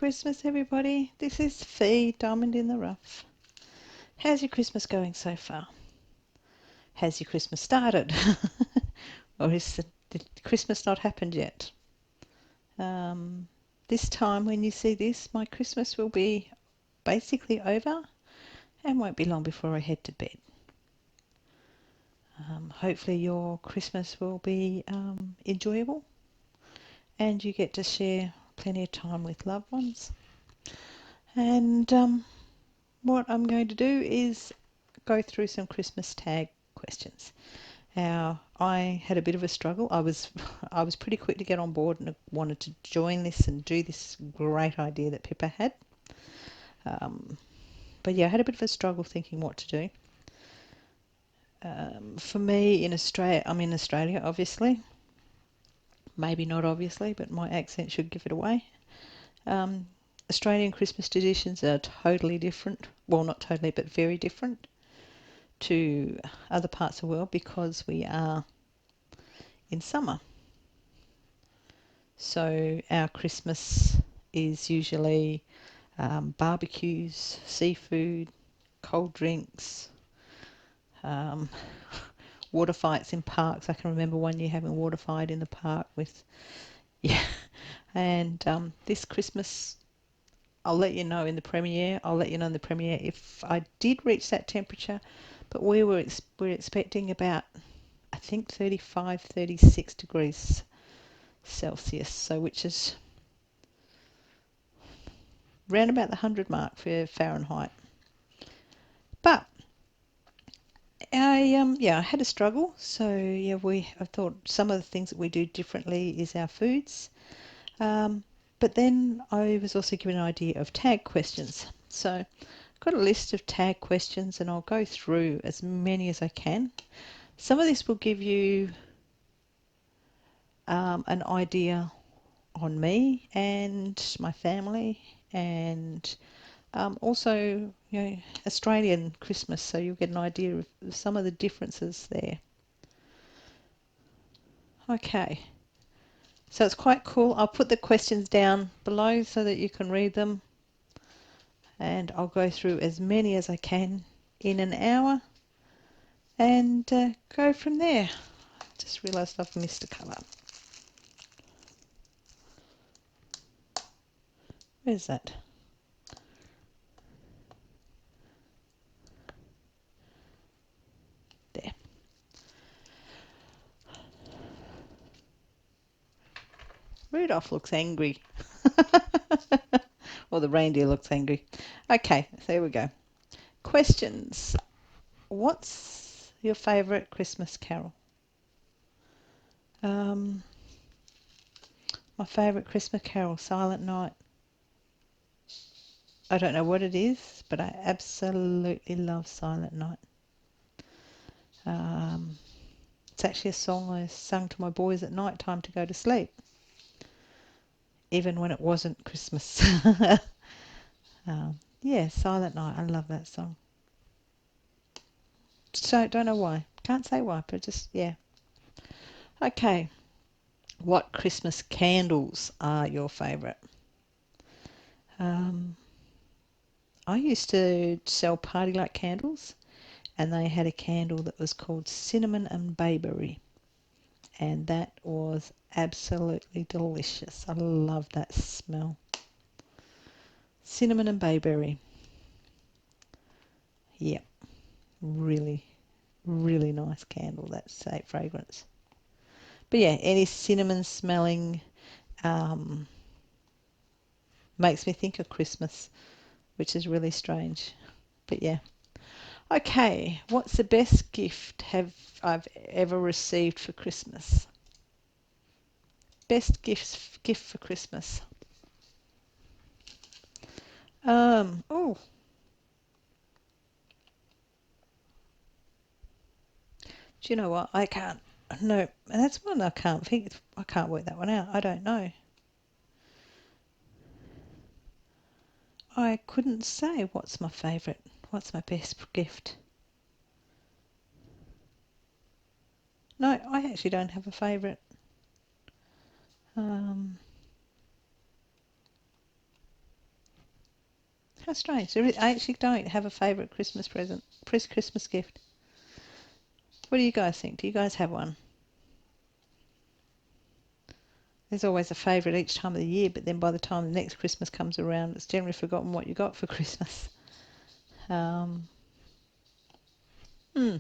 Christmas, everybody. This is Fee, Diamond in the Rough. How's your Christmas going so far? Has your Christmas started? Or did Christmas not happened yet? This time when you see this, my Christmas will be basically over and won't be long before I head to bed. Hopefully your Christmas will be enjoyable and you get to share plenty of time with loved ones. And what I'm going to do is go through some Christmas tag questions. Now, I had a bit of a struggle. I was pretty quick to get on board and wanted to join this and do this great idea that Pippa had. But yeah, I had a bit of a struggle thinking what to do. For me, in Australia, I'm in Australia, obviously. Maybe not obviously, but my accent should give it away. Australian Christmas traditions are totally different. Well, not totally, but very different to other parts of the world because we are in summer. So our Christmas is usually barbecues, seafood, cold drinks, water fights in parks. I can remember one year having a water fight in the park with, yeah. And this Christmas, I'll let you know in the premiere. If I did reach that temperature, but we're expecting about, I think 35, 36 degrees Celsius, so which is round about the 100 mark for Fahrenheit. But I had a struggle. So yeah, I thought some of the things that we do differently is our foods. But then I was also given an idea of tag questions. So I've got a list of tag questions and I'll go through as many as I can. Some of this will give you an idea on me and my family and also, Australian Christmas, so you'll get an idea of some of the differences there. Okay, so it's quite cool. I'll put the questions down below so that you can read them, and I'll go through as many as I can in an hour and go from there. Just realised I've missed a colour. Where's that? There. Rudolph looks angry. Or the reindeer looks angry. Okay, so here we go. Questions. What's your favourite Christmas carol? My favourite Christmas carol, Silent Night. I don't know what it is, but I absolutely love Silent Night. It's actually a song I sung to my boys at night time to go to sleep, even when it wasn't Christmas. Yeah, Silent Night. I love that song. So don't know why. Can't say why, but just yeah. Okay. What Christmas candles are your favourite? I used to sell party light candles, and they had a candle that was called Cinnamon and Bayberry, and that was absolutely delicious. I love that smell. Cinnamon and Bayberry. Yep, really, really nice candle, that fragrance. But yeah, any cinnamon smelling makes me think of Christmas, which is really strange. But yeah. Okay, what's the best gift I've ever received for Christmas? Best gift for Christmas. Oh, do you know what? I can't. No, that's one I can't think. I can't work that one out. I don't know. I couldn't say what's my favourite. What's my best gift? No, I actually don't have a favourite. Um, How strange. I actually don't have a favourite Christmas present, Christmas gift. What do you guys think? Do you guys have one? There's always a favourite each time of the year, but then by the time the next Christmas comes around, it's generally forgotten what you got for Christmas. Um, hmm.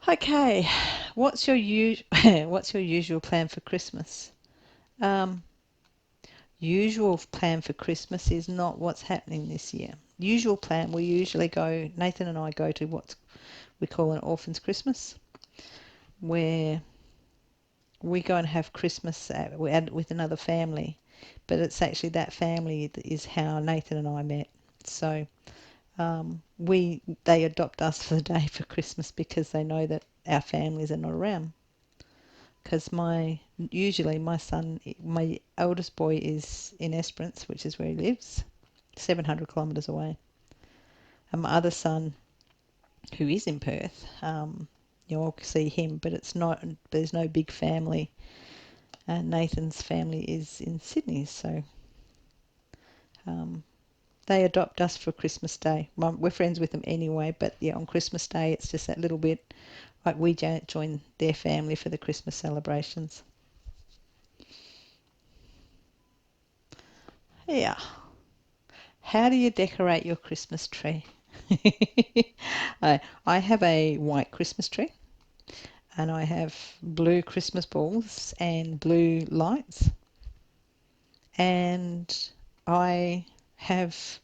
Okay, what's your what's your usual plan for Christmas? Um, Usual plan for Christmas is not what's happening this year. Usual plan, we usually go. Nathan and I go to what we call an orphan's Christmas, where we go and have Christmas with another family, but it's actually that family that is how Nathan and I met. So they adopt us for the day for Christmas because they know that our families are not around. Because usually my eldest boy is in Esperance, which is where he lives, 700 kilometres away, and my other son, who is in Perth, you'll see him, but it's not. There's no big family. And Nathan's family is in Sydney, so um, they adopt us for Christmas Day. Well, we're friends with them anyway, but yeah, on Christmas Day it's just that little bit like we join their family for the Christmas celebrations. Yeah. How do you decorate your Christmas tree? I have a white Christmas tree and I have blue Christmas balls and blue lights, and I have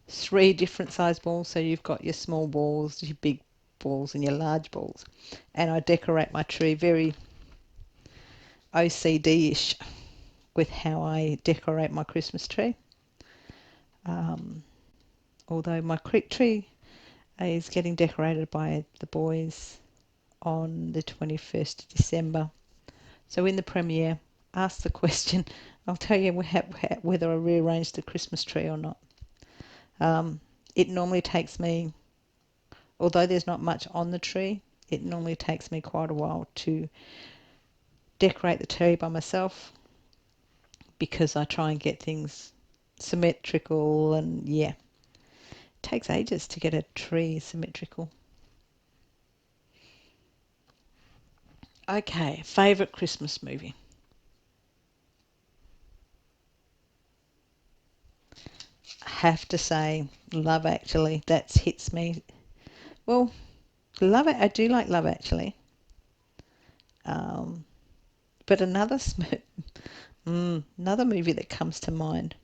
three different size balls. So you've got your small balls, your big balls, and your large balls. And I decorate my tree very OCD-ish with how I decorate my Christmas tree. Um, Although my creek tree is getting decorated by the boys on the 21st of December. So in the premiere, ask the question. I'll tell you whether I rearrange the Christmas tree or not. It normally takes me, although there's not much on the tree, it normally takes me quite a while to decorate the tree by myself because I try and get things symmetrical, and yeah, it takes ages to get a tree symmetrical. Okay, favourite Christmas movie? Have to say Love Actually. That hits me. Well, Love It. I do like Love Actually. Um, but another movie that comes to mind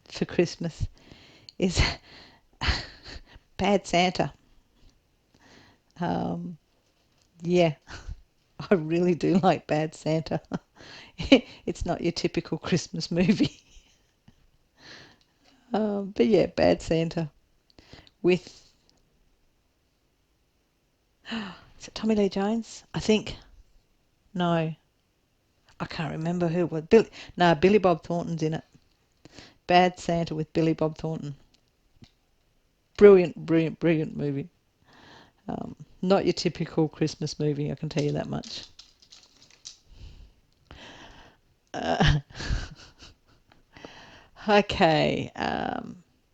for Christmas is Bad Santa. Um, yeah, I really do like Bad Santa. It's not your typical Christmas movie. But yeah, Bad Santa with, is it Tommy Lee Jones? I think. No, I can't remember who it was. Billy Bob Thornton's in it. Bad Santa with Billy Bob Thornton. Brilliant, brilliant, brilliant movie. Not your typical Christmas movie, I can tell you that much. Uh, okay.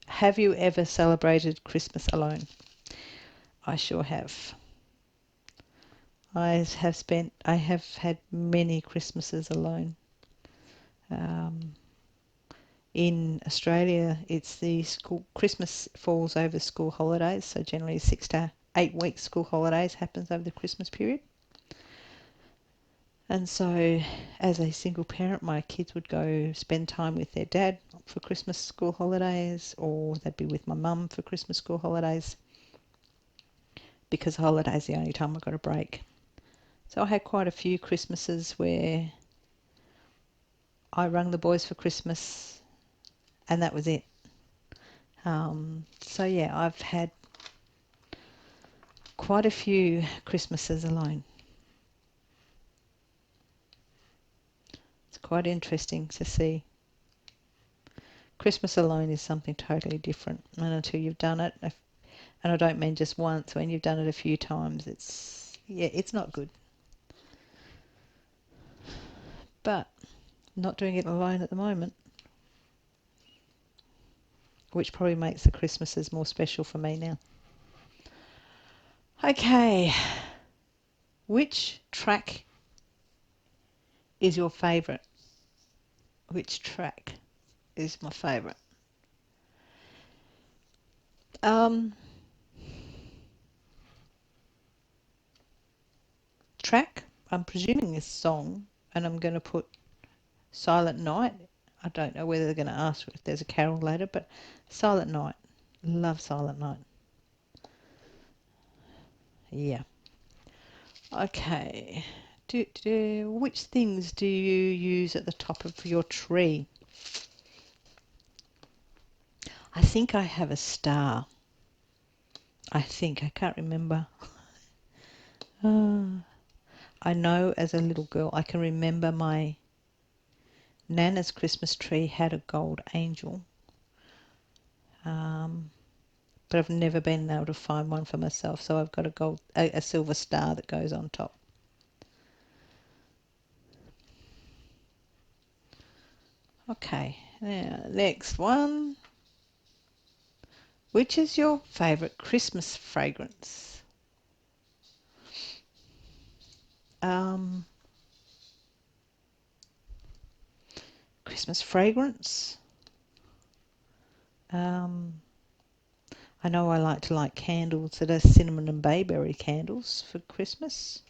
Have you ever celebrated Christmas alone? I sure have. I have had many Christmases alone. Um, in Australia, it's the school Christmas falls over school holidays, so generally 6 to 8 weeks school holidays happens over the Christmas period. And so, as a single parent, my kids would go spend time with their dad for Christmas school holidays, or they'd be with my mum for Christmas school holidays, because holidays are the only time I got a break. So I had quite a few Christmases where I rang the boys for Christmas, and that was it. So yeah, I've had quite a few Christmases alone. It's quite interesting to see. Christmas alone is something totally different, and until you've done it, and I don't mean just once, when you've done it a few times, it's not good. But not doing it alone at the moment. which probably makes the Christmases more special for me now. Okay, which track is your favourite? Which track is my favourite? Track, I'm presuming this song, and I'm going to put Silent Night. I don't know whether they're going to ask if there's a carol later, but Silent Night. Love Silent Night. Yeah. Okay. Which things do you use at the top of your tree? I think I have a star. I can't remember. I know as a little girl, I can remember my Nana's Christmas tree had a gold angel. But I've never been able to find one for myself, so I've got a silver star that goes on top. Okay, now next one. Which is your favourite Christmas fragrance? Christmas fragrance. I know I like to light candles that are cinnamon and bayberry candles for Christmas.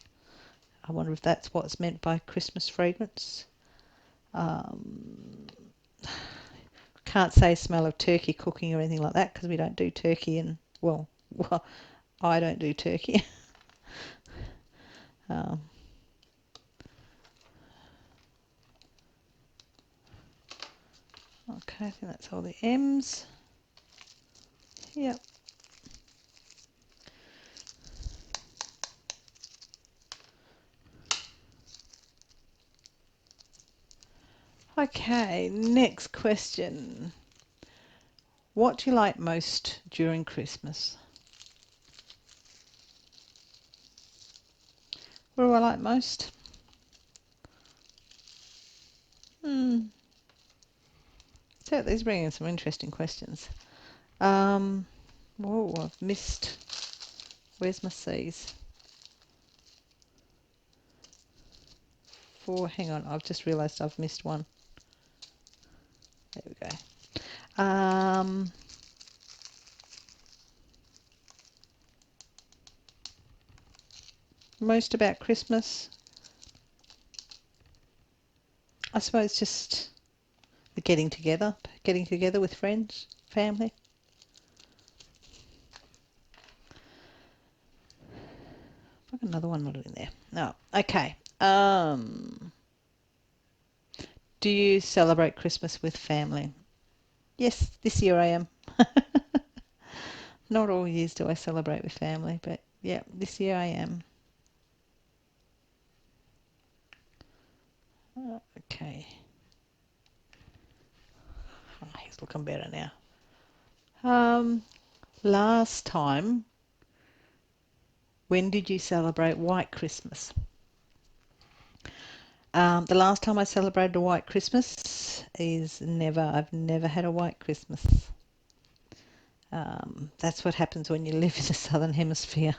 I wonder if that's what's meant by Christmas fragrance. Can't say smell of turkey cooking or anything like that because we don't do turkey and, well, I don't do turkey. Okay, I think that's all the M's. Yep. Okay, next question. What do you like most during Christmas? What do I like most? So these bring in some interesting questions. I've missed. Where's my C's? Hang on, I've just realised I've missed one. There we go. Most about Christmas, I suppose just the getting together with friends, family. I've got another one not in there. No, okay. Do you celebrate Christmas with family? Yes, this year I am. Not all years do I celebrate with family, but yeah, this year I am. Okay. Oh, he's looking better now. Last time, when did you celebrate White Christmas? The last time I celebrated a White Christmas is never. I've never had a White Christmas. That's what happens when you live in the Southern Hemisphere.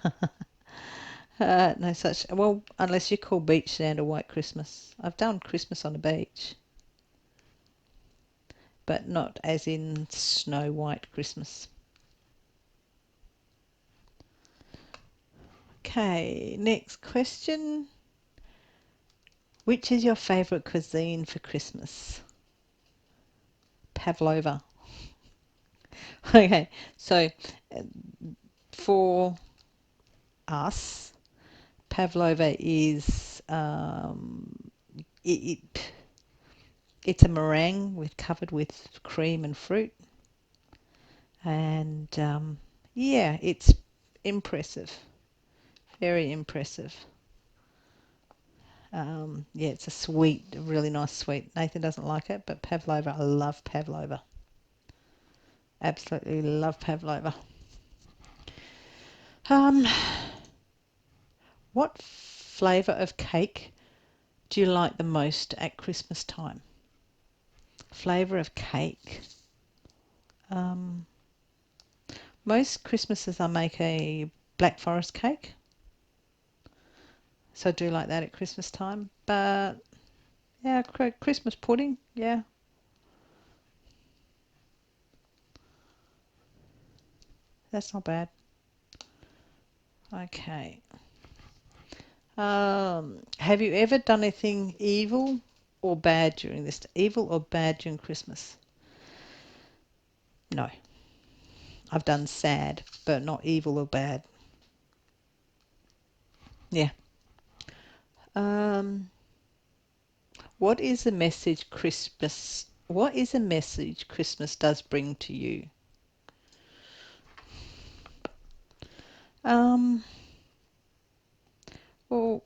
No such. Well, unless you call beach sand a White Christmas. I've done Christmas on a beach, but not as in Snow White Christmas. Okay, next question. Which is your favourite cuisine for Christmas? Pavlova. Okay, so for us, pavlova is it's a meringue covered with cream and fruit, and yeah, it's impressive, very impressive. Yeah, it's a sweet, a really nice sweet. Nathan doesn't like it, but pavlova, I love pavlova. Absolutely love pavlova. What flavour of cake do you like the most at Christmas time? Flavour of cake. Um, most Christmases I make a Black Forest cake, so I do like that at Christmas time. But yeah, Christmas pudding, yeah, that's not bad. Okay. Have you ever done anything evil or bad during this? Evil or bad during Christmas? No, I've done sad, but not evil or bad. Yeah. Um, what is the message Christmas? What is a message Christmas does bring to you? Um, well,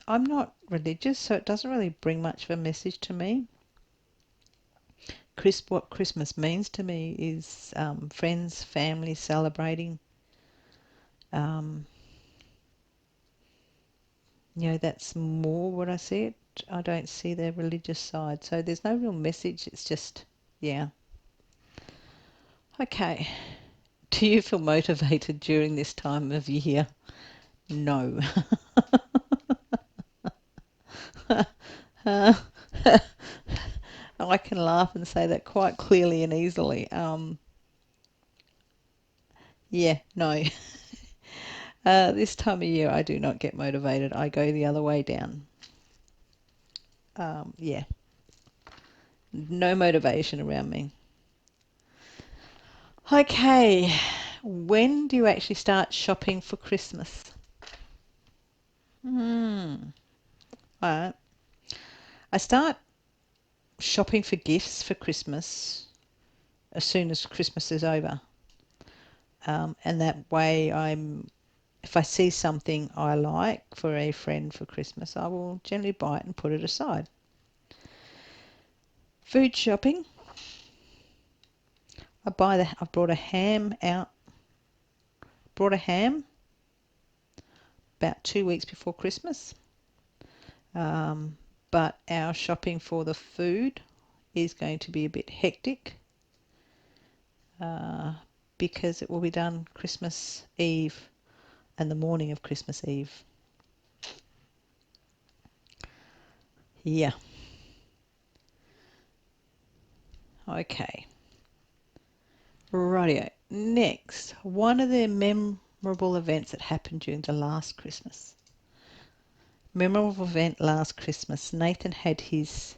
I'm not religious, so it doesn't really bring much of a message to me. What Christmas means to me is friends, family celebrating. Um, that's more what I see it. I don't see the religious side, so there's no real message. It's just, yeah. Okay. Do you feel motivated during this time of year? No. Uh, I can laugh and say that quite clearly and easily. Yeah, no. This time of year, I do not get motivated. I go the other way down. Yeah, no motivation around me. Okay, when do you actually start shopping for Christmas? Hmm. All right. I start shopping for gifts for Christmas as soon as Christmas is over. And that way if I see something I like for a friend for Christmas, I will generally buy it and put it aside. Food shopping. I brought a ham out, brought a ham about 2 weeks before Christmas. Um, but our shopping for the food is going to be a bit hectic uh, because it will be done Christmas Eve and the morning of Christmas Eve. Yeah. Okay. Rightio. Next, one of the memorable events that happened during the last Christmas. Memorable event last Christmas. Nathan had his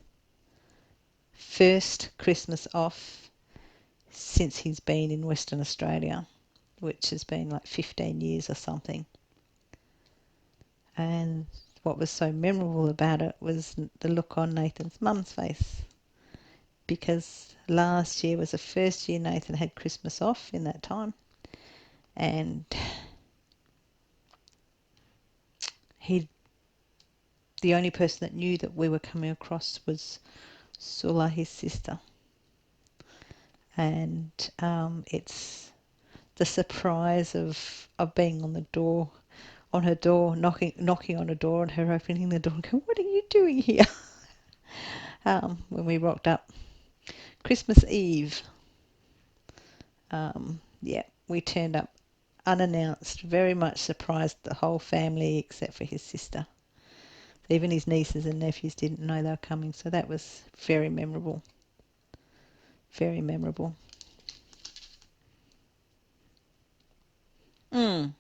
first Christmas off since he's been in Western Australia, which has been like 15 years or something. And what was so memorable about it was the look on Nathan's mum's face, because last year was the first year Nathan had Christmas off in that time, and he the only person that knew that we were coming across was Sula, his sister. And it's the surprise of being on the door, on her door, knocking on a door, and her opening the door and going, "What are you doing here?" When we rocked up. Christmas Eve, yeah, we turned up unannounced, very much surprised the whole family except for his sister. Even his nieces and nephews didn't know they were coming, so that was very memorable. Very memorable. Mm.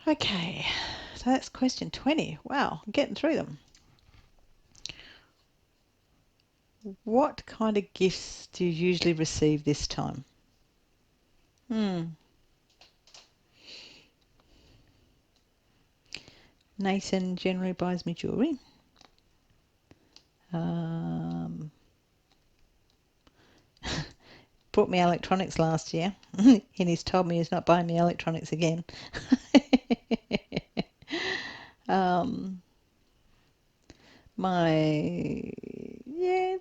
Okay, so that's question 20. Wow, I'm getting through them. What kind of gifts do you usually receive this time? Hmm. Nathan generally buys me jewellery. Um, bought me electronics last year, and he's told me he's not buying me electronics again. um,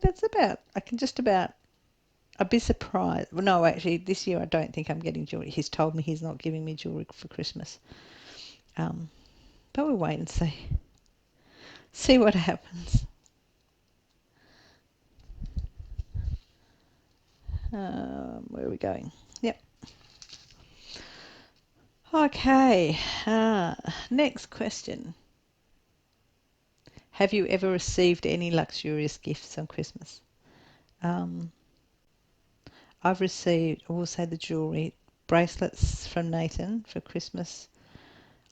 that's about. I can just about. I'd be surprised. Well, no, actually, this year I don't think I'm getting jewellery. He's told me he's not giving me jewellery for Christmas. But we'll wait and see. See what happens. Where are we going? Yep. Okay. Next question. Have you ever received any luxurious gifts on Christmas? Um, I've received, I will say, the jewellery bracelets from Nathan for Christmas.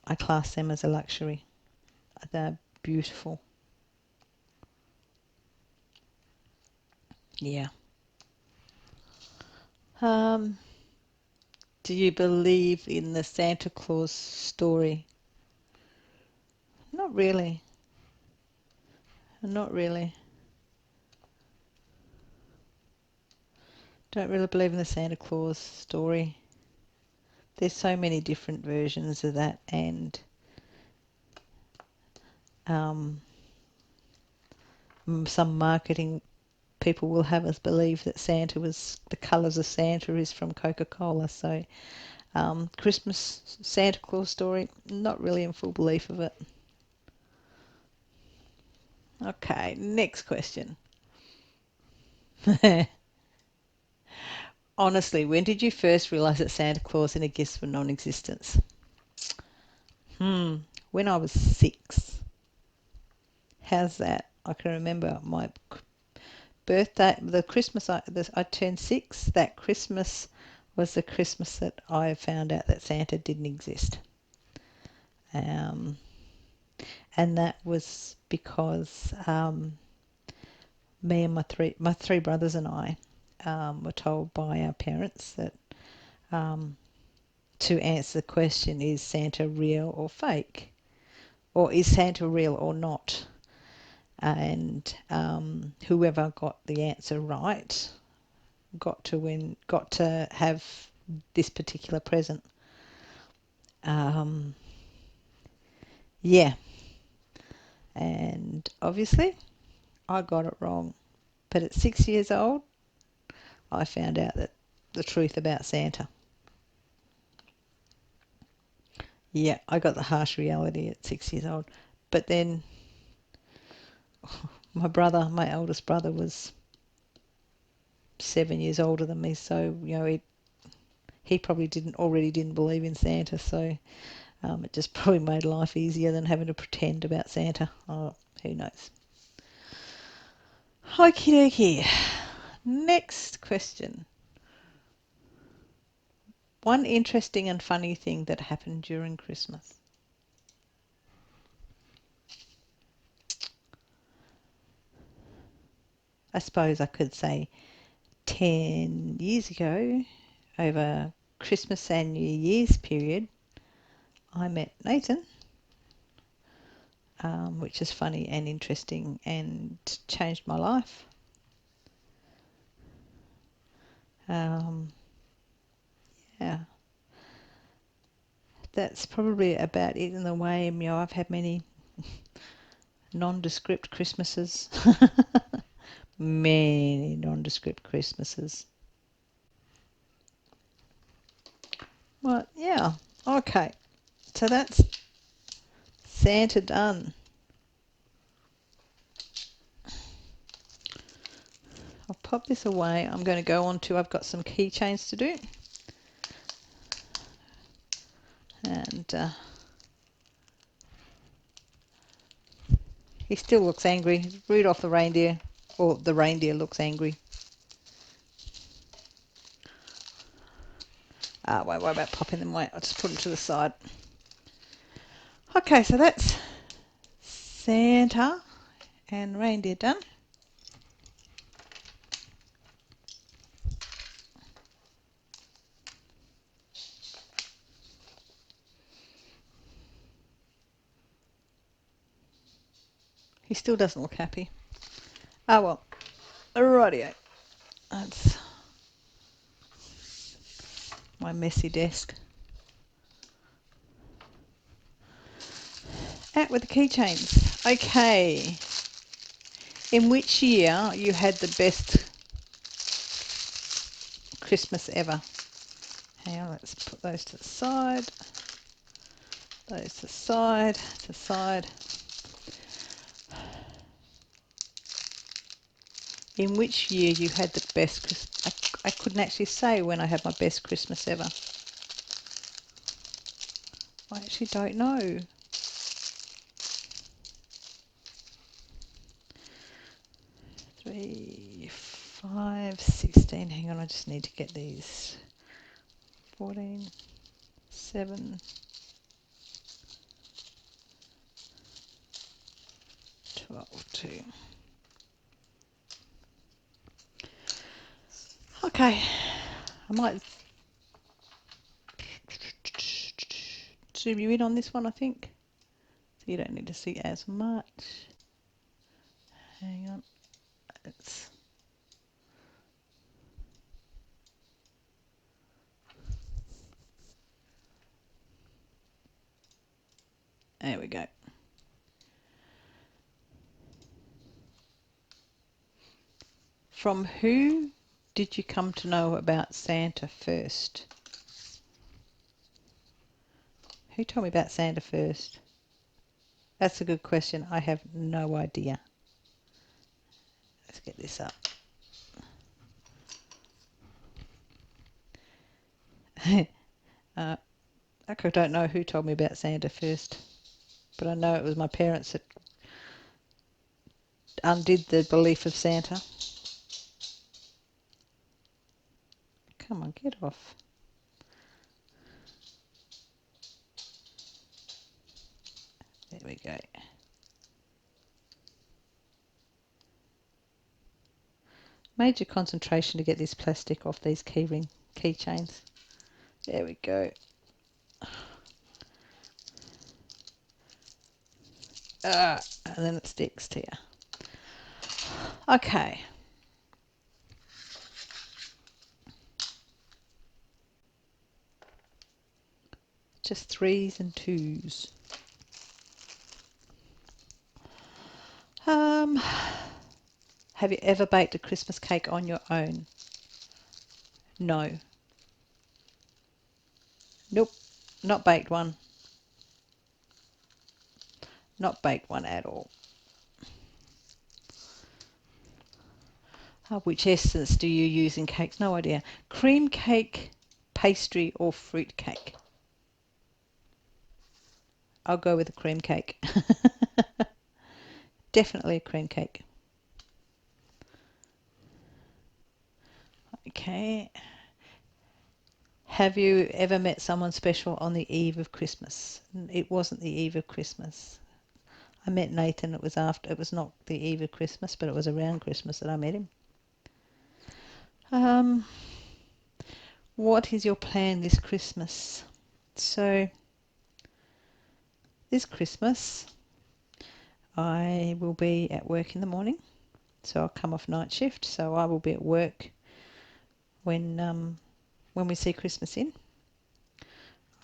I class them as a luxury. They're beautiful. Yeah. Um, do you believe in the Santa Claus story? Not really. Not really. Don't really believe in the Santa Claus story. There's so many different versions of that, and um, some marketing people will have us believe that the colours of Santa is from Coca-Cola. So Christmas Santa Claus story, not really in full belief of it. Okay, next question. Honestly, when did you first realise that Santa Claus and the gifts were non-existent? When I was 6. How's that? I can remember my birthday, the Christmas I turned 6. That Christmas was the Christmas that I found out that Santa didn't exist. And that was because me and my three brothers and I were told by our parents that to answer the question, is Santa real or fake? Or is Santa real or not? And whoever got the answer right got to have this particular present. Yeah, and obviously I got it wrong. But at 6 years old, I found out that the truth about Santa. Yeah, I got the harsh reality at 6 years old. But then my eldest brother, was 7 years older than me, so he probably didn't believe in Santa, so it just probably made life easier than having to pretend about Santa. Oh, who knows? Okie dokie. Next question. One interesting and funny thing that happened during Christmas. I suppose I could say 10 years ago, over Christmas and New Year's period, I met Nathan, which is funny and interesting and changed my life. Yeah, that's probably about it in the way. I've had many nondescript Christmases. Many nondescript Christmases. Well, yeah. Okay. So that's Santa done. I'll pop this away. I'm going to go on to, I've got some keychains to do. And he still looks angry. Rudolph the reindeer, or the reindeer looks angry. Won't worry about popping them away. I'll just put them to the side. Okay, so that's Santa and reindeer done. He still doesn't look happy. Oh well. Rightio. That's my messy desk. Out with the keychains. Okay. In which year you had the best Christmas ever? Hang on, let's put those to the side. Those to the side, to the side. in which year you had the best Christmas. I couldn't actually say when I had my best Christmas ever. I actually don't know. 3, 5, 16. Hang on, I just need to get these. 14, 7, 12, 2. Okay, I might zoom you in on this one, I think. So you don't need to see as much. Hang on. There we go. From who did you come to know about Santa first? Who told me about Santa first? That's a good question. I have no idea. Let's get this up. I don't know who told me about Santa first, but I know it was my parents that undid the belief of Santa. Come on, get off. There we go. Major concentration to get this plastic off these keychains. There we go. And then it sticks to you. Okay. Just 3s and 2s. Have you ever baked a Christmas cake on your own? No. Nope. Not baked one. Not baked one at all. Which essence do you use in cakes? No idea. Cream cake, pastry or fruit cake? I'll go with a cream cake. Definitely a cream cake. Okay. Have you ever met someone special on the eve of Christmas? It wasn't the eve of Christmas. I met Nathan. It was after. It was not the eve of Christmas, but it was around Christmas that I met him. What is your plan this Christmas? So, this Christmas, I will be at work in the morning. So I'll come off night shift. So I will be at work when we see Christmas in.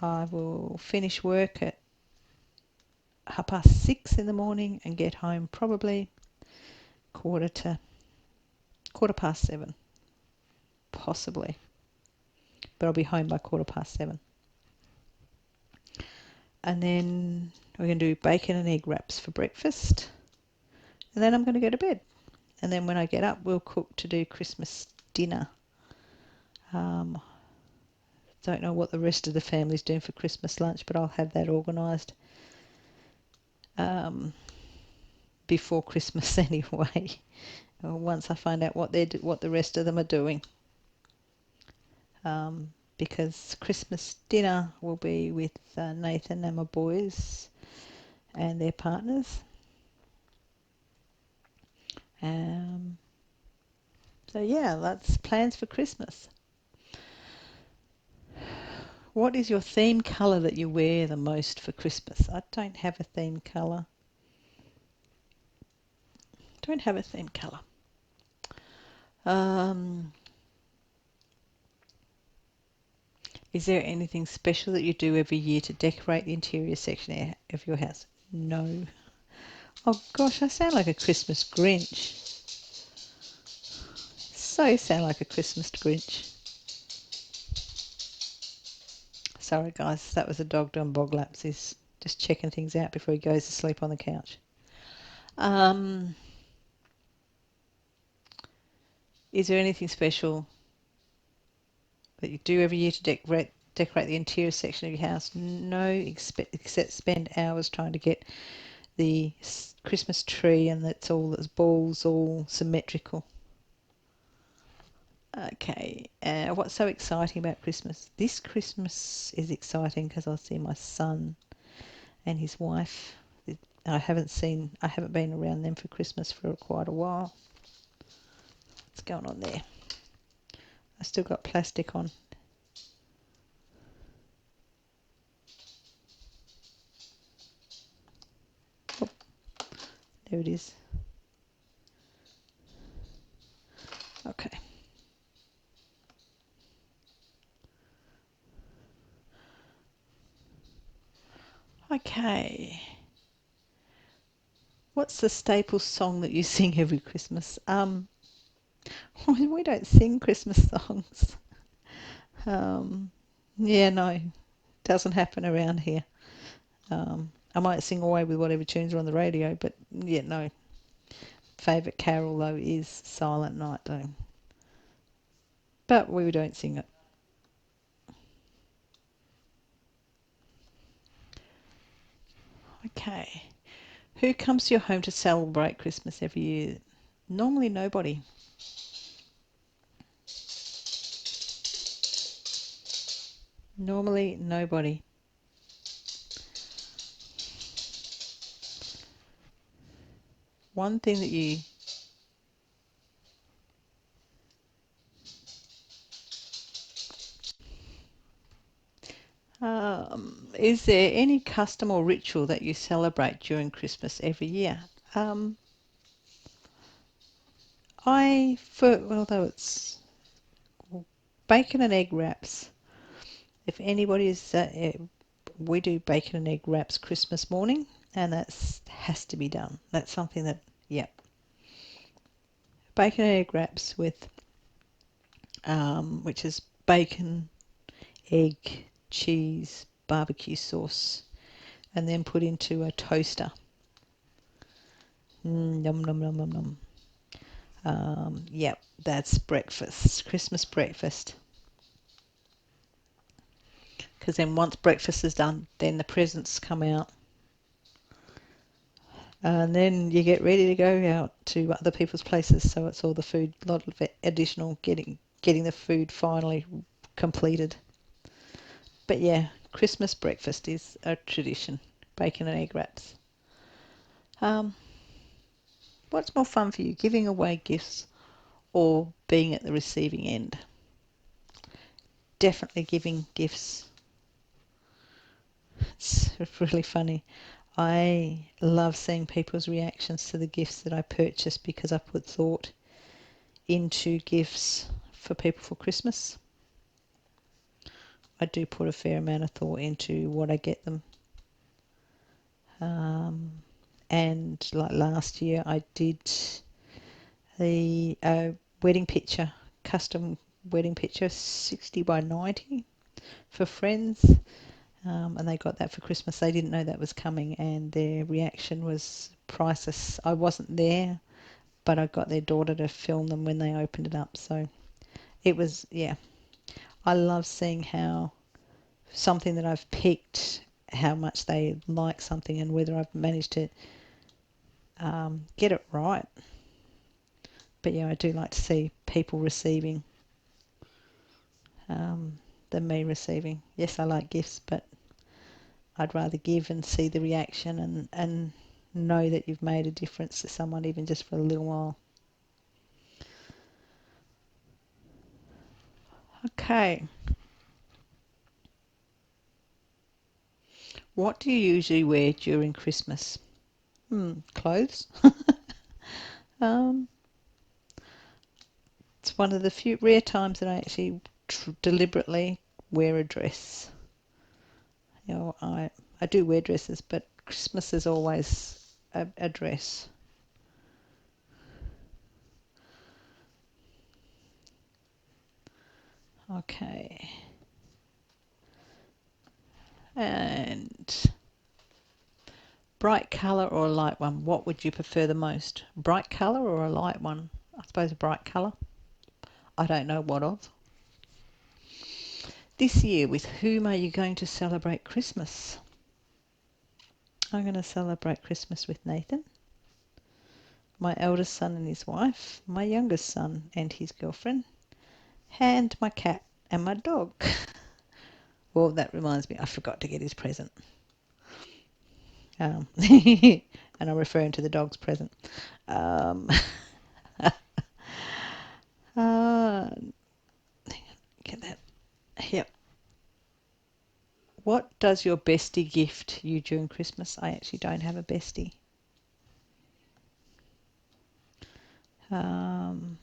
I will finish work at 6:30 in the morning and get home probably quarter past 7, possibly. But I'll be home by 7:15. And then we're going to do bacon and egg wraps for breakfast. And then I'm going to go to bed. And then when I get up, we'll cook to do Christmas dinner. Don't know what the rest of the family's doing for Christmas lunch, but I'll have that organised before Christmas anyway. Once I find out what the rest of them are doing. Because Christmas dinner will be with Nathan and my boys and their partners. So yeah, that's plans for Christmas. What is your theme colour that you wear the most for Christmas? I don't have a theme colour. Is there anything special that you do every year to decorate the interior section of your house? No. Oh gosh, I sound like a Christmas Grinch. So sound like a Christmas Grinch. Sorry guys, that was a dog doing bog laps. He's just checking things out before he goes to sleep on the couch. Is there anything special that you do every year to decorate the interior section of your house? No, except spend hours trying to get the Christmas tree and that's all those balls all symmetrical. Okay, what's so exciting about Christmas? This Christmas is exciting because I'll see my son and his wife. I haven't been around them for Christmas for quite a while. What's going on there? I still got plastic on. Oh, there it is. Okay. Okay. What's the staple song that you sing every Christmas? We don't sing Christmas songs. Um, yeah, no, doesn't happen around here. I might sing away with whatever tunes are on the radio, but yeah, no. Favourite carol though is Silent Night though, but we don't sing it. Okay. Who comes to your home to celebrate Christmas every year? Normally nobody. Normally nobody. One thing that you is there any custom or ritual that you celebrate during Christmas every year? Um, although it's bacon and egg wraps. If anybody is, we do bacon and egg wraps Christmas morning, and that has to be done. That's something that, yeah, bacon and egg wraps with, which is bacon, egg, cheese, barbecue sauce, and then put into a toaster. Yum, yum, yum, yum, yum. Yep, that's breakfast, Christmas breakfast. Because then once breakfast is done, then the presents come out. And then you get ready to go out to other people's places. So it's all the food, a lot of additional getting the food finally completed. But yeah, Christmas breakfast is a tradition. Bacon and egg wraps. Um, what's more fun for you, giving away gifts or being at the receiving end? Definitely giving gifts. It's really funny. I love seeing people's reactions to the gifts that I purchase because I put thought into gifts for people for Christmas. I do put a fair amount of thought into what I get them. Um, and like last year, I did the wedding picture, custom wedding picture, 60 by 90 for friends. And they got that for Christmas. They didn't know that was coming, and their reaction was priceless. I wasn't there, but I got their daughter to film them when they opened it up. So it was, yeah. I love seeing how something that I've picked, how much they like something, and whether I've managed to get it right. But yeah, I do like to see people receiving than me receiving. Yes, I like gifts, but I'd rather give and see the reaction and know that you've made a difference to someone, even just for a little while. Okay. What do you usually wear during Christmas? Clothes. um, it's one of the few rare times that I actually deliberately wear a dress. You know, I do wear dresses, but Christmas is always a dress. Okay. And bright colour or a light one? What would you prefer the most? Bright colour or a light one? I suppose a bright colour. I don't know what of. This year, with whom are you going to celebrate Christmas? I'm going to celebrate Christmas with Nathan, my eldest son and his wife, my youngest son and his girlfriend, and my cat and my dog. Well, that reminds me, I forgot to get his present. And I'm referring to the dog's present. Um, uh, get that. Yep. What does your bestie gift you during Christmas? I actually don't have a bestie. Um,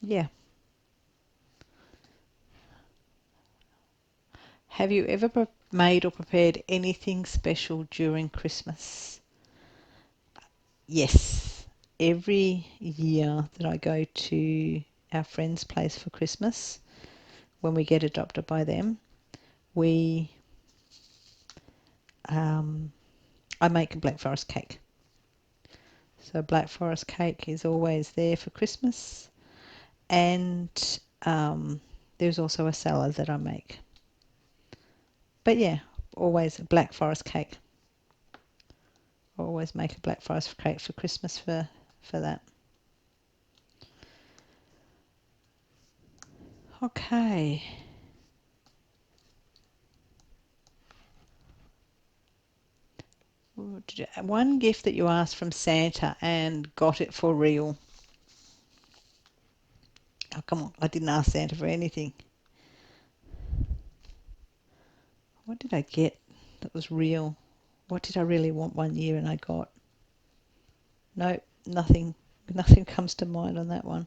yeah. Have you ever made or prepared anything special during Christmas? Yes. Every year that I go to our friend's place for Christmas, when we get adopted by them, we I make a Black Forest cake. So Black Forest cake is always there for Christmas, and there's also a salad that I make. But yeah, always a Black Forest cake. Always make a Black Forest cake for Christmas for that. Okay. One gift that you asked from Santa and got it for real. Oh, come on. I didn't ask Santa for anything. What did I get that was real? What did I really want one year and I got? Nope, nothing. Nothing comes to mind on that one.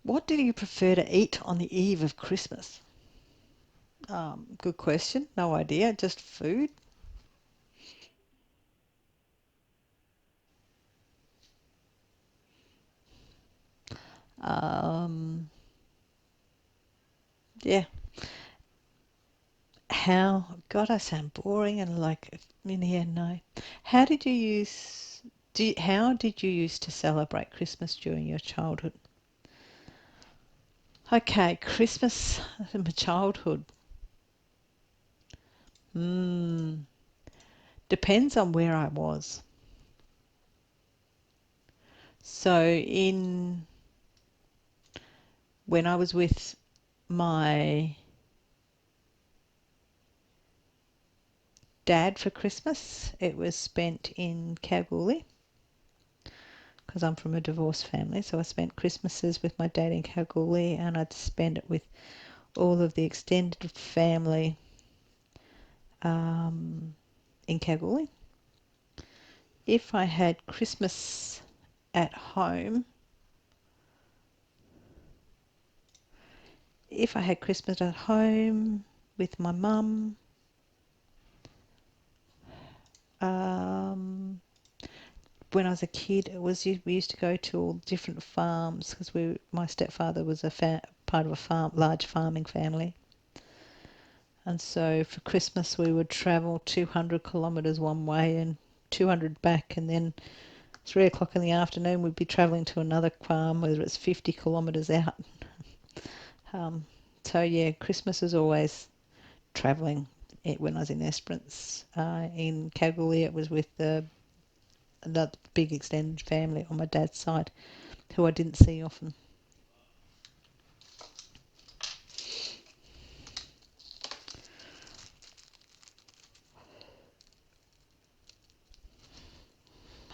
What do you prefer to eat on the eve of Christmas? Good question. No idea. Just food. Um, yeah. How? God, I sound boring and like in here. No. How did you use? How did you used to celebrate Christmas during your childhood? Okay, Christmas in my childhood. Hmm. Depends on where I was. So in when I was with my dad for Christmas, it was spent in Kalgoorlie because I'm from a divorced family. So I spent Christmases with my dad in Kalgoorlie, and I'd spend it with all of the extended family um, in Kalgoorlie. If I had Christmas at home, if I had Christmas at home with my mum, um, when I was a kid, we used to go to all different farms because my stepfather was part of a large farming family, and so for Christmas we would travel 200 kilometres one way and 200 back, and then 3 o'clock in the afternoon we'd be travelling to another farm, whether it's 50 kilometres out. Um, so yeah, Christmas is always travelling. When I was in Esperance, in Kalgoorlie, it was with another big extended family on my dad's side, who I didn't see often.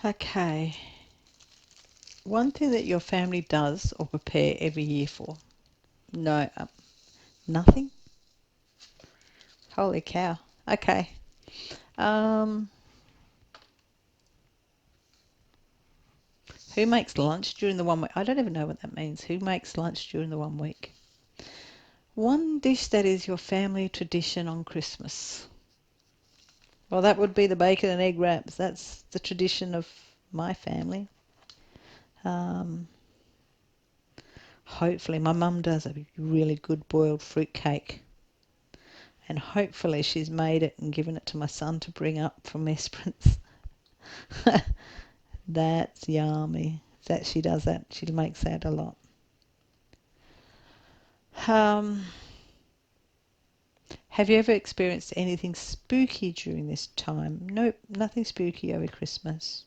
Okay. One thing that your family does or prepare every year for? No, nothing? Holy cow. Okay. Um, who makes lunch during the 1 week? I don't even know what that means. Who makes lunch during the 1 week? One dish that is your family tradition on Christmas. Well, that would be the bacon and egg wraps. That's the tradition of my family. Um, hopefully, my mum does a really good boiled fruit cake, and hopefully she's made it and given it to my son to bring up from Esperance. That's yummy. That she does that. She makes that a lot. Um, have you ever experienced anything spooky during this time? Nope, nothing spooky over Christmas.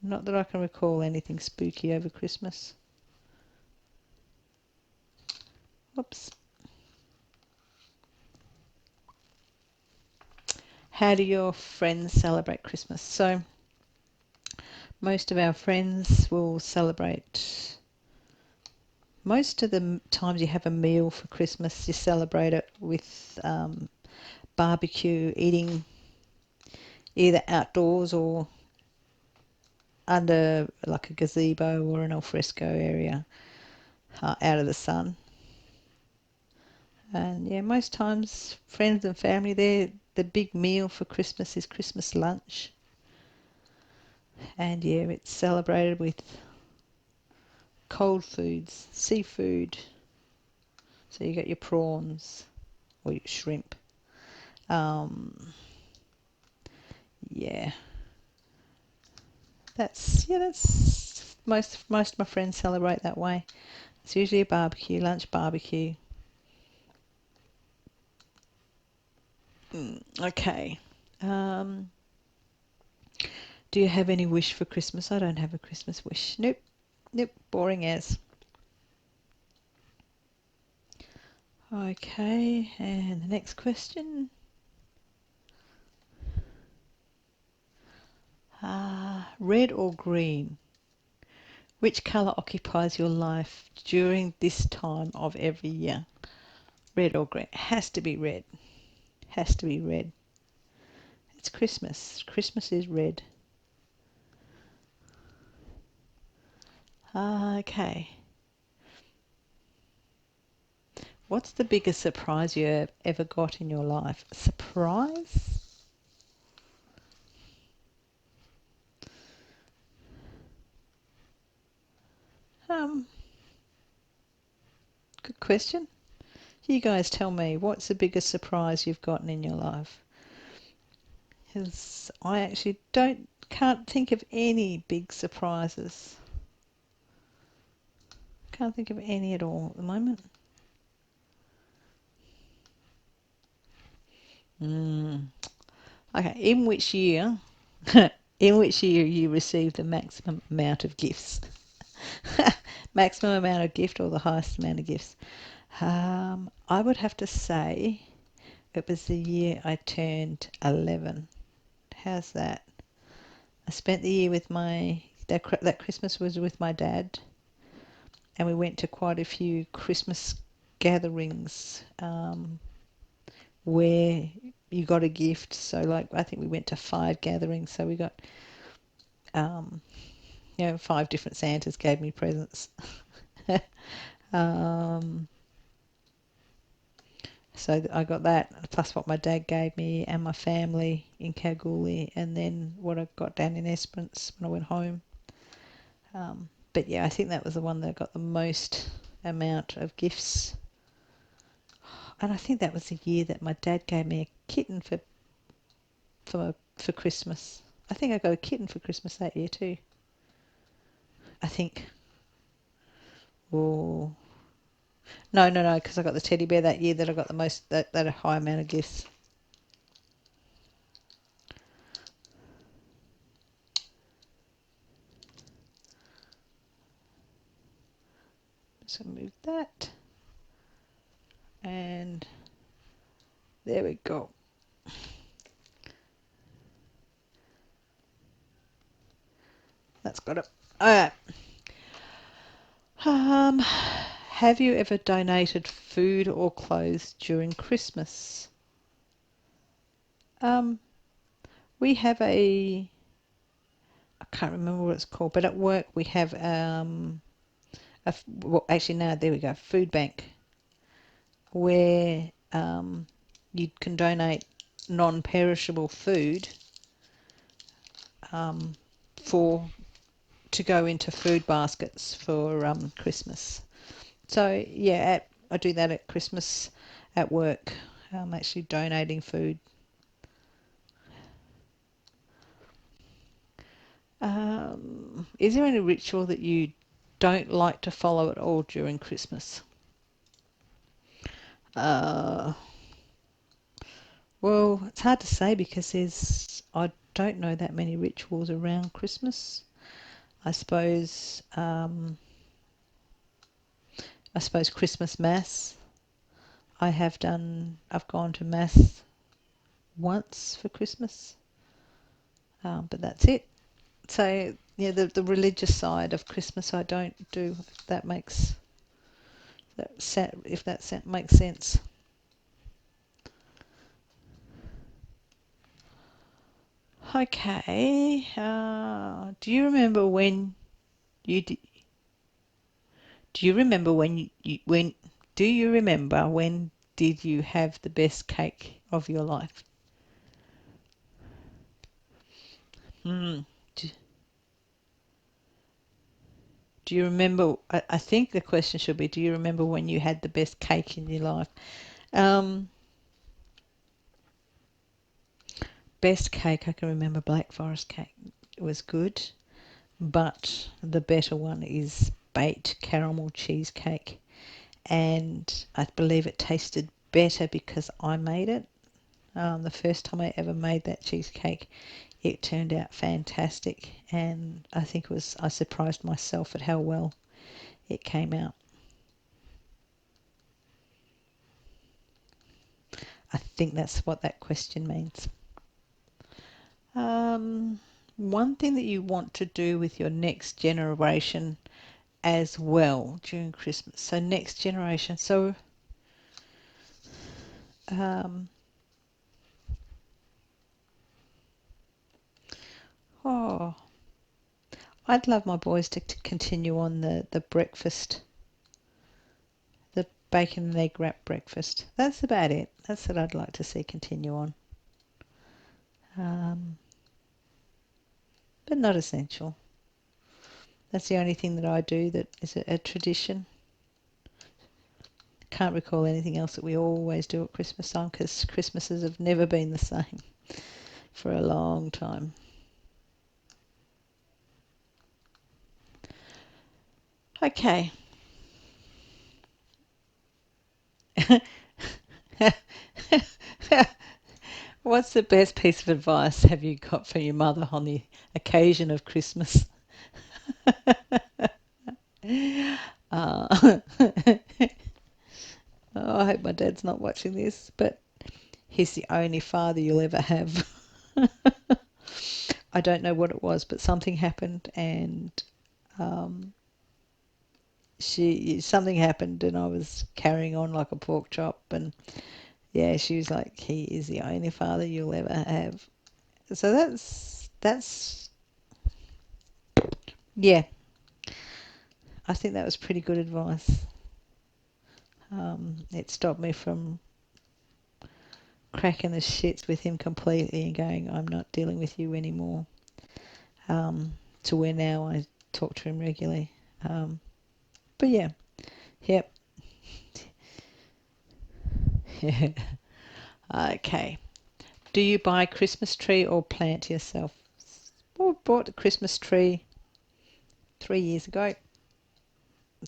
Not that I can recall anything spooky over Christmas. Whoops. How do your friends celebrate Christmas? So, most of our friends will celebrate. Most of the times you have a meal for Christmas, you celebrate it with barbecue, eating either outdoors or under like a gazebo or an alfresco area out of the sun. And yeah, most times friends and family, the big meal for Christmas is Christmas lunch. And yeah, it's celebrated with cold foods, seafood. So you got your prawns or your shrimp. Um, yeah, that's most of my friends celebrate that way. It's usually a barbecue, lunch barbecue. Okay. Um, do you have any wish for Christmas? I don't have a Christmas wish. Nope. Nope. Boring as. Okay, and the next question. Red or green? Which colour occupies your life during this time of every year? Red or green? Has to be red. Has to be red. It's Christmas. Christmas is red. Okay. What's the biggest surprise you have ever got in your life? Surprise? Um, Good question. You guys tell me, what's the biggest surprise you've gotten in your life? Because I actually can't think of any big surprises. Can't think of any at all at the moment. Okay, in which year? In which year you received the maximum amount of gifts? Maximum amount of gift or the highest amount of gifts? I would have to say it was the year I turned 11. How's that? I spent the year with that Christmas was with my dad, and we went to quite a few Christmas gatherings where you got a gift. So, like, I think we went to 5 gatherings. So we got, um, 5 different Santas gave me presents. um, so I got that, plus what my dad gave me and my family in Kalgoorlie, and then what I got down in Esperance when I went home. But yeah, I think that was the one that got the most amount of gifts. And I think that was the year that my dad gave me a kitten for Christmas. I think I got a kitten for Christmas that year too. I think. Oh no, because I got the teddy bear that year that I got the most that a high amount of gifts. So move that, and there we go. That's got it. All right. Have you ever donated food or clothes during Christmas? Um, we have I can't remember what it's called, but at work we have well, actually no, there we go, food bank, where you can donate non-perishable food um, for to go into food baskets for Christmas. So yeah, I do that at Christmas at work. I'm actually donating food. Is there any ritual that you don't like to follow at all during Christmas? Uh, well, it's hard to say because I don't know that many rituals around Christmas. I suppose Christmas Mass. I've gone to Mass once for Christmas, but that's it. So yeah, the religious side of Christmas I don't do. If that makes makes sense. Okay. Do you remember when you did? Do you remember when when? Do you remember when did you have the best cake of your life? Hmm. Do, do you remember? I think the question should be: do you remember when you had the best cake in your life? Um, Best cake I can remember, Black Forest cake. It was good, but the better one is baked caramel cheesecake, and I believe it tasted better because I made it. The first time I ever made that cheesecake, it turned out fantastic, and I surprised myself at how well it came out. I think that's what that question means. Um, One thing that you want to do with your next generation as well during Christmas. So next generation. Um, oh, I'd love my boys to continue on the breakfast, the bacon and egg wrap breakfast. That's about it. That's what I'd like to see continue on. Um, but not essential. That's the only thing that I do that is a tradition. Can't recall anything else that we always do at Christmas time because Christmases have never been the same for a long time. Okay. What's the best piece of advice have you got for your mother on the occasion of Christmas? uh, oh, I hope my dad's not watching this, but he's the only father you'll ever have. I don't know what it was, but something happened, and um, something happened, and I was carrying on like a pork chop, and yeah, she was like, "He is the only father you'll ever have." So that's yeah, I think that was pretty good advice. It stopped me from cracking the shits with him completely and going, "I'm not dealing with you anymore." Um, to where now I talk to him regularly. Um, but yeah, yep. Okay. Do you buy a Christmas tree or plant yourself? Well, bought a Christmas tree 3 years ago.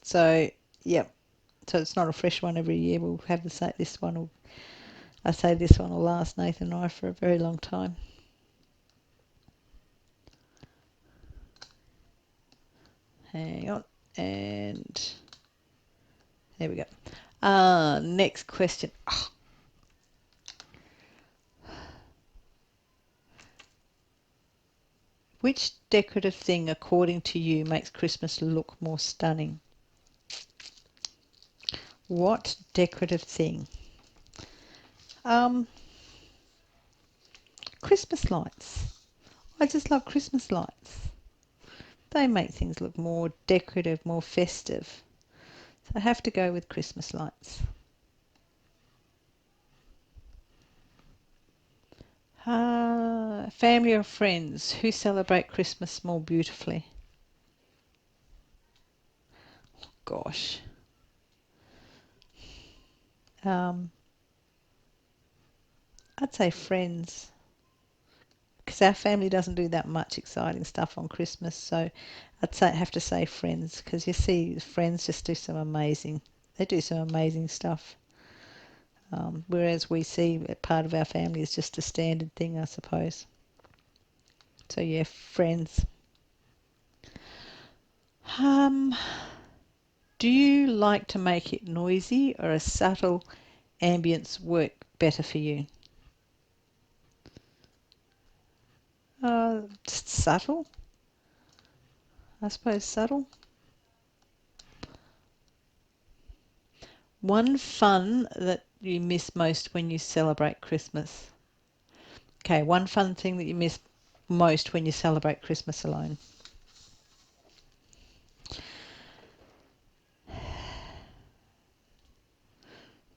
So, yep. So it's not a fresh one every year. We'll have the same. I say this one will last Nathan and I for a very long time. Hang on. And there we go. Next question. Oh, which decorative thing, according to you, makes Christmas look more stunning? What decorative thing? Um, Christmas lights. I just love Christmas lights. They make things look more decorative, more festive. So I have to go with Christmas lights. Family or friends who celebrate Christmas more beautifully? Gosh. Um, I'd say friends, because our family doesn't do that much exciting stuff on Christmas. So have to say friends, because you see, friends just do some amazing. They do some amazing stuff. Whereas we see part of our family is just a standard thing, I suppose. So yeah, friends. Um, do you like to make it noisy, or a subtle ambience work better for you? Just subtle, I suppose subtle. One fun that you miss most when you celebrate Christmas. Okay, one fun thing that you miss most when you celebrate Christmas alone.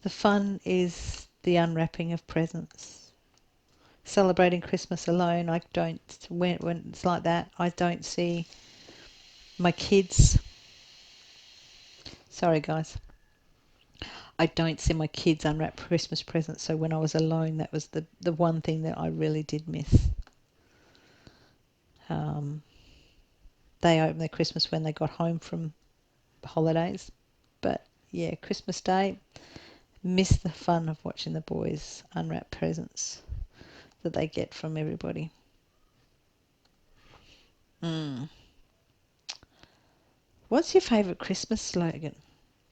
The fun is the unwrapping of presents. Celebrating Christmas alone, I don't, when it's like that, I don't see my kids. Sorry, guys. I don't see my kids unwrap Christmas presents, so when I was alone, that was the one thing that I really did miss. Um, they opened their Christmas when they got home from holidays. But yeah, Christmas Day, miss the fun of watching the boys unwrap presents that they get from everybody. Mm. What's your favourite Christmas slogan?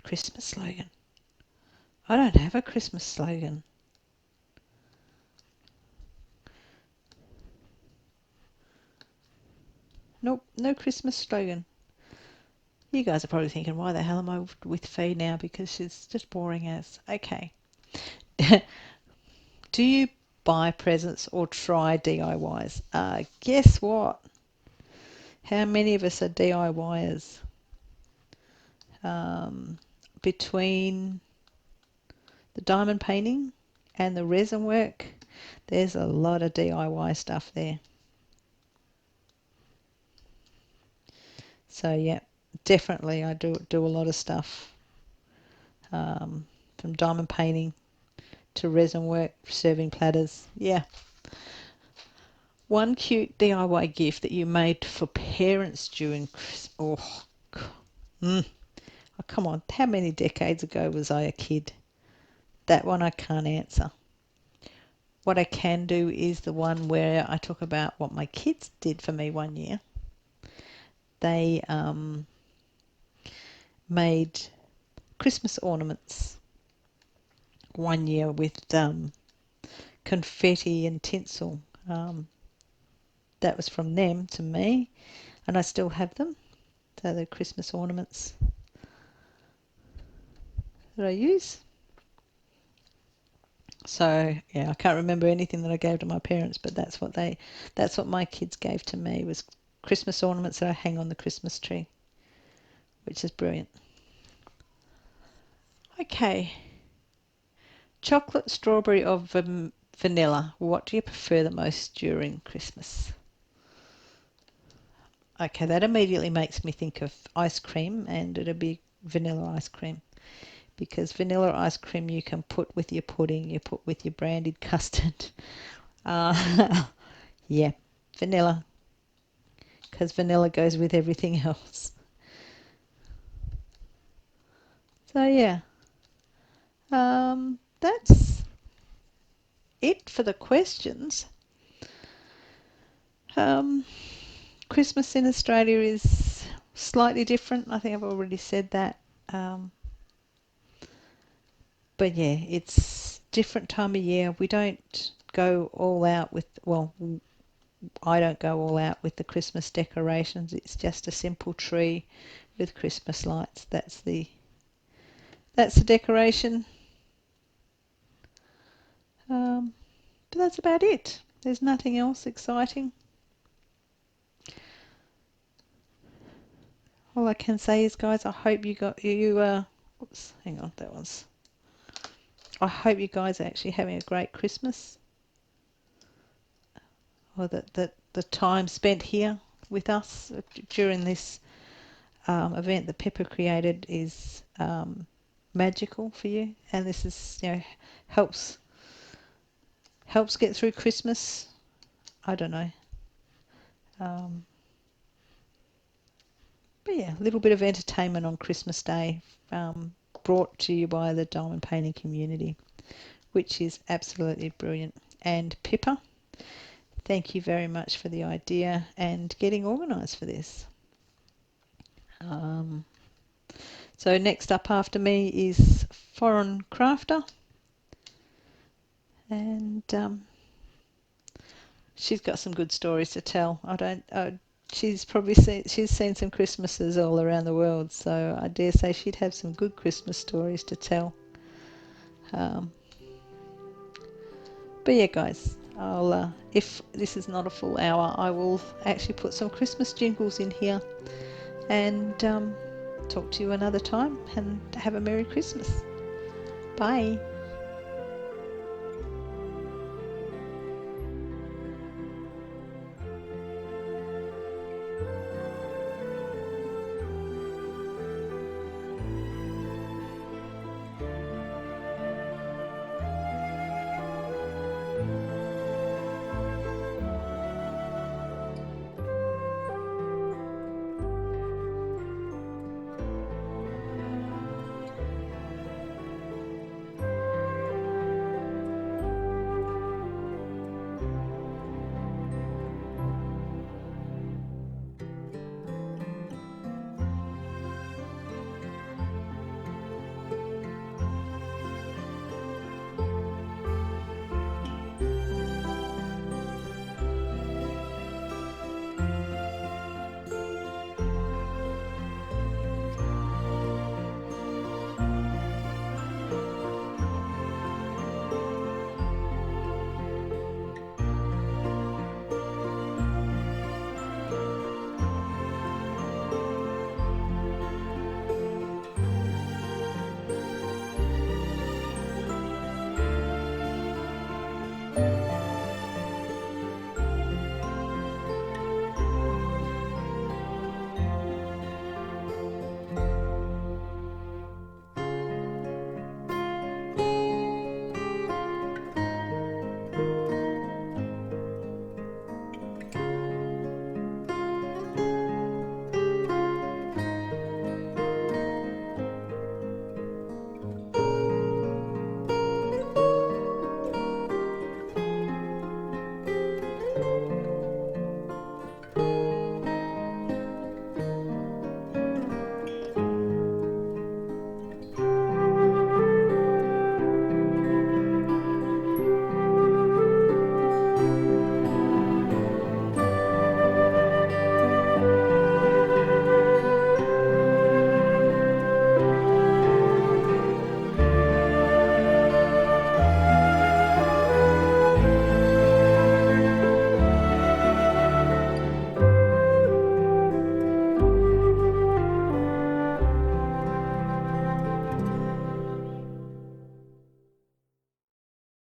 Christmas slogan? I don't have a Christmas slogan. Nope, no Christmas slogan. You guys are probably thinking, why the hell am I with Fee now? Because she's just boring as. Okay. Do you buy presents or try DIYs? Guess what? How many of us are DIYers? Um, between the diamond painting and the resin work, there's a lot of DIY stuff there. So yeah, definitely I do a lot of stuff, from diamond painting to resin work, serving platters. Yeah. One cute DIY gift that you made for parents during Christmas. Oh, come on. How many decades ago was I a kid? That one I can't answer. What I can do is the one where I talk about what my kids did for me one year. They made Christmas ornaments one year with confetti and tinsel. That was from them to me, and I still have them. So the Christmas ornaments that I use. So yeah, I can't remember anything that I gave to my parents, but that's what my kids gave to me, was Christmas ornaments that I hang on the Christmas tree, which is brilliant. Okay, chocolate, strawberry, or vanilla. What do you prefer the most during Christmas? Okay, that immediately makes me think of ice cream, and it'll be vanilla ice cream, because vanilla ice cream you can put with your pudding, you put with your brandied custard. Yeah, vanilla, because vanilla goes with everything else. So yeah, that's it for the questions. Um, Christmas in Australia is slightly different. I think I've already said that. Um, but yeah, it's different time of year. We don't go all out with, well, I don't go all out with the Christmas decorations. It's just a simple tree with Christmas lights. That's the decoration. But that's about it. There's nothing else exciting. All I can say is, guys, I hope you got you. Oops, hang on, that was. I hope you guys are actually having a great Christmas, or that the time spent here with us during this event that Pepper created is magical for you, and this is, helps get through Christmas. I don't know. Um, but yeah, a little bit of entertainment on Christmas Day, brought to you by the diamond painting community, which is absolutely brilliant. And Pippa, thank you very much for the idea and getting organised for this. Um, so next up after me is Foreign Crafter, and she's got some good stories to tell. I don't. She's seen some Christmases all around the world, so I dare say she'd have some good Christmas stories to tell. Um, but yeah, guys, I'll if this is not a full hour, I will actually put some Christmas jingles in here and talk to you another time. And have a Merry Christmas. Bye.